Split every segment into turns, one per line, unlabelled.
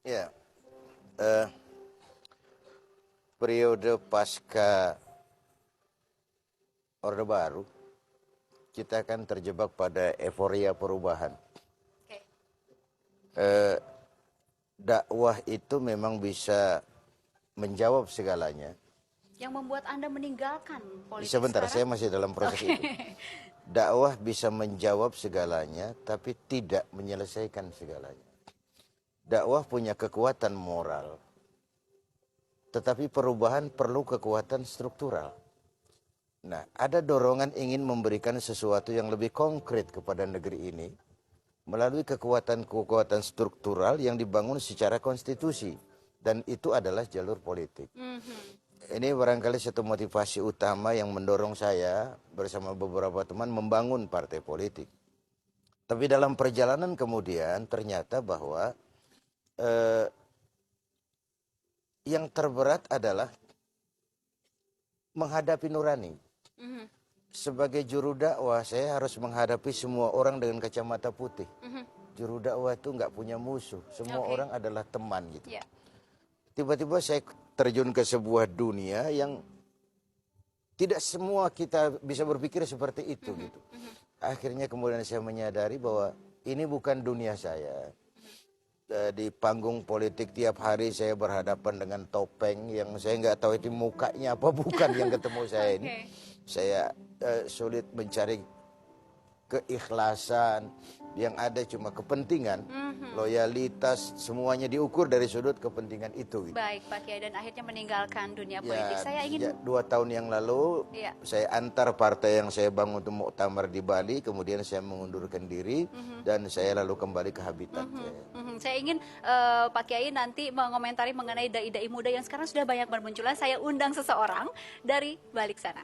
Ya, eh, periode pasca Orde Baru, kita akan terjebak pada euforia perubahan.
Oke.
Eh, Dakwah itu memang bisa menjawab segalanya.
Yang membuat Anda meninggalkan politik
Sebentar, saya
sekarang?
masih dalam proses
Oke.
itu. Dakwah bisa menjawab segalanya, tapi tidak menyelesaikan segalanya. Dakwah punya kekuatan moral, tetapi perubahan perlu kekuatan struktural. Nah, ada dorongan ingin memberikan sesuatu yang lebih konkret kepada negeri ini melalui kekuatan-kekuatan struktural yang dibangun secara konstitusi. Dan itu adalah jalur politik. Ini barangkali satu motivasi utama yang mendorong saya bersama beberapa teman membangun partai politik. Tapi dalam perjalanan kemudian ternyata bahwa yang terberat adalah menghadapi nurani. Sebagai juru dakwah, saya harus menghadapi semua orang dengan kacamata putih. Juru dakwah itu nggak punya musuh, semua orang adalah teman gitu.
Yeah.
Tiba-tiba saya terjun ke sebuah dunia yang tidak semua kita bisa berpikir seperti itu gitu. Akhirnya kemudian saya menyadari bahwa ini bukan dunia saya. Di panggung politik tiap hari saya berhadapan dengan topeng yang saya nggak tahu itu mukanya apa bukan yang ketemu saya ini. Saya sulit mencari keikhlasan, yang ada cuma kepentingan, loyalitas, semuanya diukur dari sudut kepentingan itu. Gitu.
Baik Pak Kiai, dan akhirnya meninggalkan dunia politik.
Ya,
Saya ingin
2 tahun yang lalu saya antar partai yang saya bangun untuk muktamar di Bali, kemudian saya mengundurkan diri dan saya lalu kembali ke habitat.
Saya ingin Pak Kiai nanti mengomentari mengenai dai-dai muda yang sekarang sudah banyak bermunculan. Saya undang seseorang dari balik sana.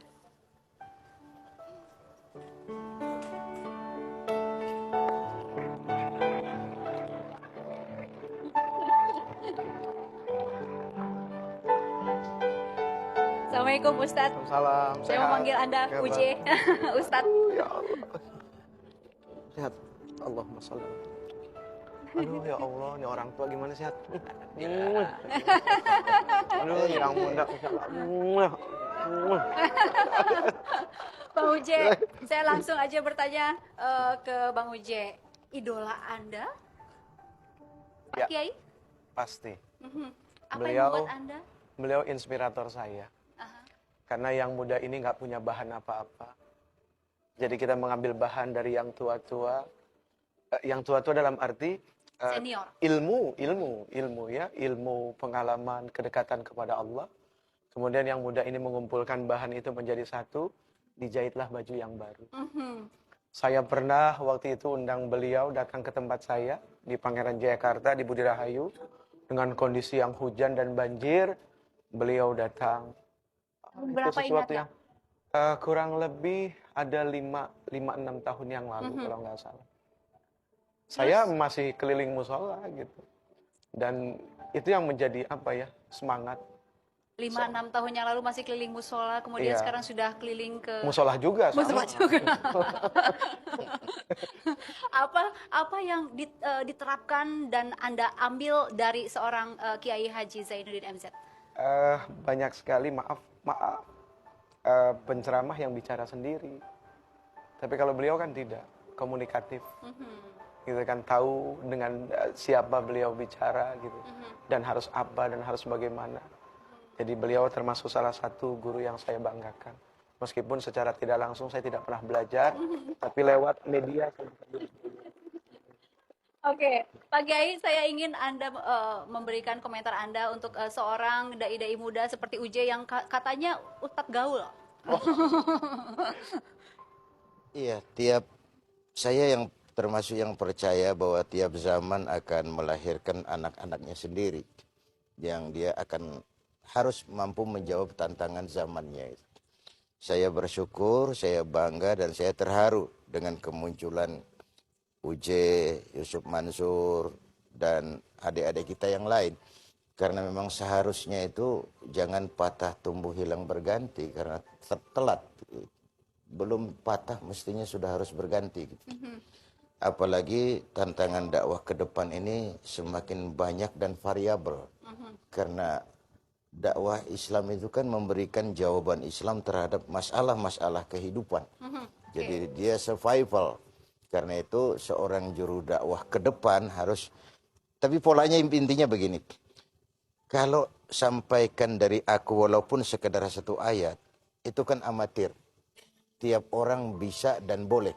Assalamualaikum Ustadz.
Salam.
Saya memanggil Anda Uje, Ustadz.
Ya Allah. Sehat. Allahumma sholli. Aduh ya Allah, ini orang tua gimana sehat? Aduh, yang muda
Bang Uje, saya langsung aja bertanya ke Bang Uje, idola Anda, Pak
Ya.
Kiai?
Pasti.
Apa
Beliau-
yang membuat Anda?
Beliau inspirator saya. Karena yang muda ini nggak punya bahan apa-apa. Jadi kita mengambil bahan dari yang tua-tua. Yang tua-tua dalam arti
Senior.
ilmu ya, ilmu, pengalaman, kedekatan kepada Allah. Kemudian yang muda ini mengumpulkan bahan itu menjadi satu, dijahitlah baju yang baru. Saya pernah waktu itu undang beliau datang ke tempat saya di Pangeran Jayakarta di Budi Rahayu dengan kondisi yang hujan dan banjir. Beliau datang.
Berapa
Itu sesuatu
ingat
yang kurang lebih ada 5-6 tahun yang lalu kalau nggak salah. Saya masih keliling musola gitu. Dan itu yang menjadi apa ya, semangat.
5-6 tahun yang lalu masih keliling musola, kemudian
Iya.
sekarang sudah keliling ke
Musola juga sama.
musola juga. apa yang diterapkan dan Anda ambil dari seorang Kiai Haji Zainuddin MZ?
Banyak sekali maaf penceramah yang bicara sendiri. Tapi kalau beliau kan tidak, komunikatif. Gitu kan, tahu dengan siapa beliau bicara gitu. Dan harus apa dan harus bagaimana. Jadi beliau termasuk salah satu guru yang saya banggakan. Meskipun secara tidak langsung saya tidak pernah belajar, tapi lewat media.
Oke, Pak Kiai, saya ingin Anda memberikan komentar Anda untuk seorang dai-dai muda seperti Uje yang katanya ustadz gaul.
Iya, saya yang termasuk yang percaya bahwa tiap zaman akan melahirkan anak-anaknya sendiri yang dia akan harus mampu menjawab tantangan zamannya. Saya bersyukur, saya bangga dan saya terharu dengan kemunculan Uje, Yusuf Mansur dan adik-adik kita yang lain. Karena memang seharusnya itu jangan patah tumbuh hilang berganti karena telat. Belum patah mestinya sudah harus berganti. Gitu. Apalagi tantangan dakwah ke depan ini semakin banyak dan variabel. Karena dakwah Islam itu kan memberikan jawaban Islam terhadap masalah-masalah kehidupan. Jadi dia survival. Karena itu seorang juru dakwah ke depan harus, tapi polanya intinya begini. Kalau sampaikan dari aku walaupun sekedar satu ayat, itu kan amatir. Tiap orang bisa dan boleh.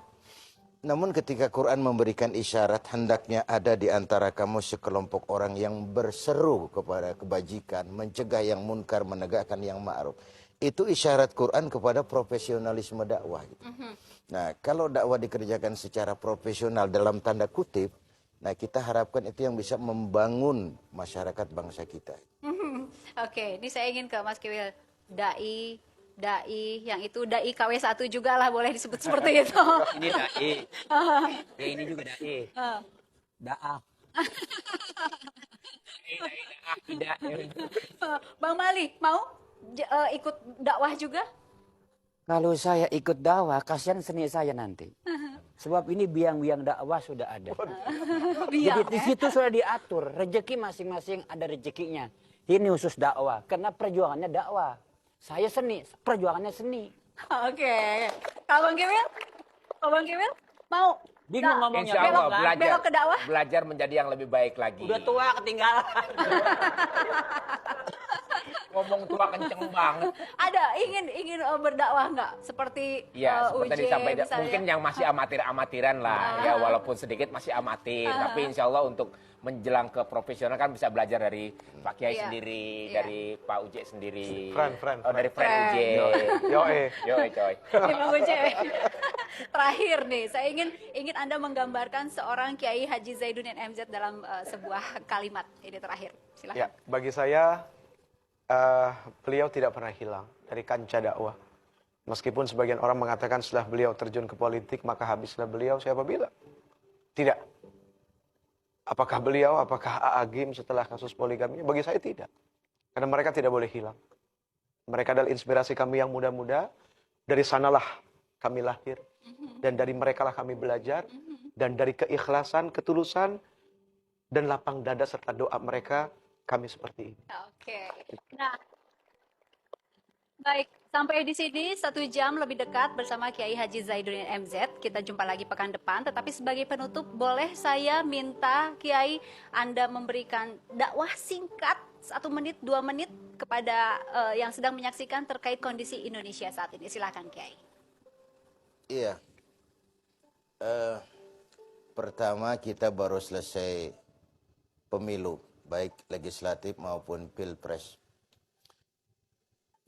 Namun ketika Quran memberikan isyarat hendaknya ada di antara kamu sekelompok orang yang berseru kepada kebajikan, mencegah yang munkar, menegakkan yang ma'ruf. Itu isyarat Quran kepada profesionalisme dakwah. Gitu. Nah, kalau dakwah dikerjakan secara profesional dalam tanda kutip, nah kita harapkan itu yang bisa membangun masyarakat bangsa kita.
Oke, ini saya ingin ke Mas Kiwil. Dai, yang itu dai KW1 juga lah, boleh disebut seperti itu.
Ini dai. Ya ini juga dai. Daah. Tidak.
Bang Mali, mau ikut dakwah juga?
Kalau saya ikut dakwah, kasihan seni saya nanti. Sebab ini biang-biang dakwah sudah ada. Jadi di situ sudah diatur, rezeki masing-masing ada rezekinya. Ini khusus dakwah, karena perjuangannya dakwah. Saya seni, perjuangannya seni.
Oke. Kalau Bang Kiwil mau
Bingung ngomongnya.
Insya Allah
belok- belok ke dakwah?
belajar menjadi yang lebih baik lagi.
Udah tua ketinggalan.
Ngomong tua kenceng banget.
Ada ingin berdakwah nggak? Seperti
Ya, seperti
Uje
disampaikan,
misalnya.
mungkin yang masih amatir-amatiran lah, ya walaupun sedikit masih amatir, tapi insya Allah untuk menjelang ke profesional kan bisa belajar dari Pak Kiai
Iya.
sendiri,
Iya.
dari Pak Uje sendiri,
Friend.
dari friend
Friend.
Uje, yo coy.
Nih, Bang Uje. Terakhir nih, saya ingin Anda menggambarkan seorang Kiai Haji Zaiduddin MZ dalam sebuah kalimat. Ini terakhir, silakan.
Ya, bagi saya beliau tidak pernah hilang dari kancah dakwah. Meskipun sebagian orang mengatakan setelah beliau terjun ke politik maka habislah beliau, siapa bilang? Tidak. Apakah A'agim setelah kasus poligaminya? Bagi saya tidak. Karena mereka tidak boleh hilang. Mereka adalah inspirasi kami yang muda-muda. Dari sanalah kami lahir. Dan dari merekalah kami belajar. Dan dari keikhlasan, ketulusan, dan lapang dada serta doa mereka, kami seperti ini.
Oke. Nah, baik. Sampai di sini 1 jam lebih dekat bersama Kiai Haji Zaiduddin MZ. Kita jumpa lagi pekan depan. Tetapi sebagai penutup, boleh saya minta Kiai Anda memberikan dakwah singkat 1 menit, 2 menit kepada yang sedang menyaksikan terkait kondisi Indonesia saat ini. Silakan Kiai.
Iya. Pertama kita baru selesai pemilu, baik legislatif maupun pilpres.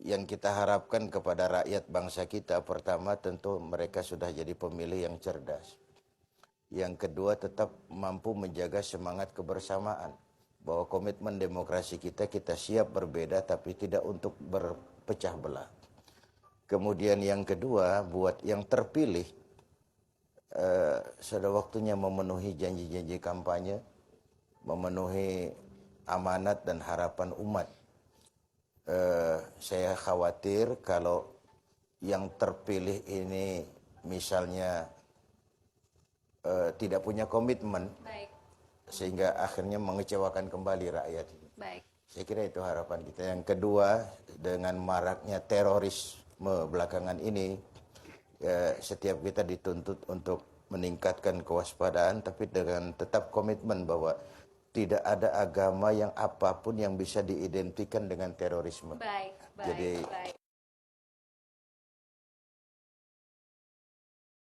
Yang kita harapkan kepada rakyat bangsa kita, pertama tentu mereka sudah jadi pemilih yang cerdas. Yang kedua tetap mampu menjaga semangat kebersamaan. Bahwa komitmen demokrasi kita siap berbeda tapi tidak untuk berpecah belah. Kemudian yang kedua, buat yang terpilih, sudah waktunya memenuhi janji-janji kampanye, memenuhi amanat dan harapan umat. Saya khawatir kalau yang terpilih ini misalnya tidak punya komitmen,
Baik,
sehingga akhirnya mengecewakan kembali rakyat.
baik.
Saya kira itu harapan kita. Yang kedua, dengan maraknya terorisme belakangan ini, setiap kita dituntut untuk meningkatkan kewaspadaan, tapi dengan tetap komitmen bahwa tidak ada agama yang apapun yang bisa diidentikan dengan terorisme.
Baik, baik,
Jadi
baik.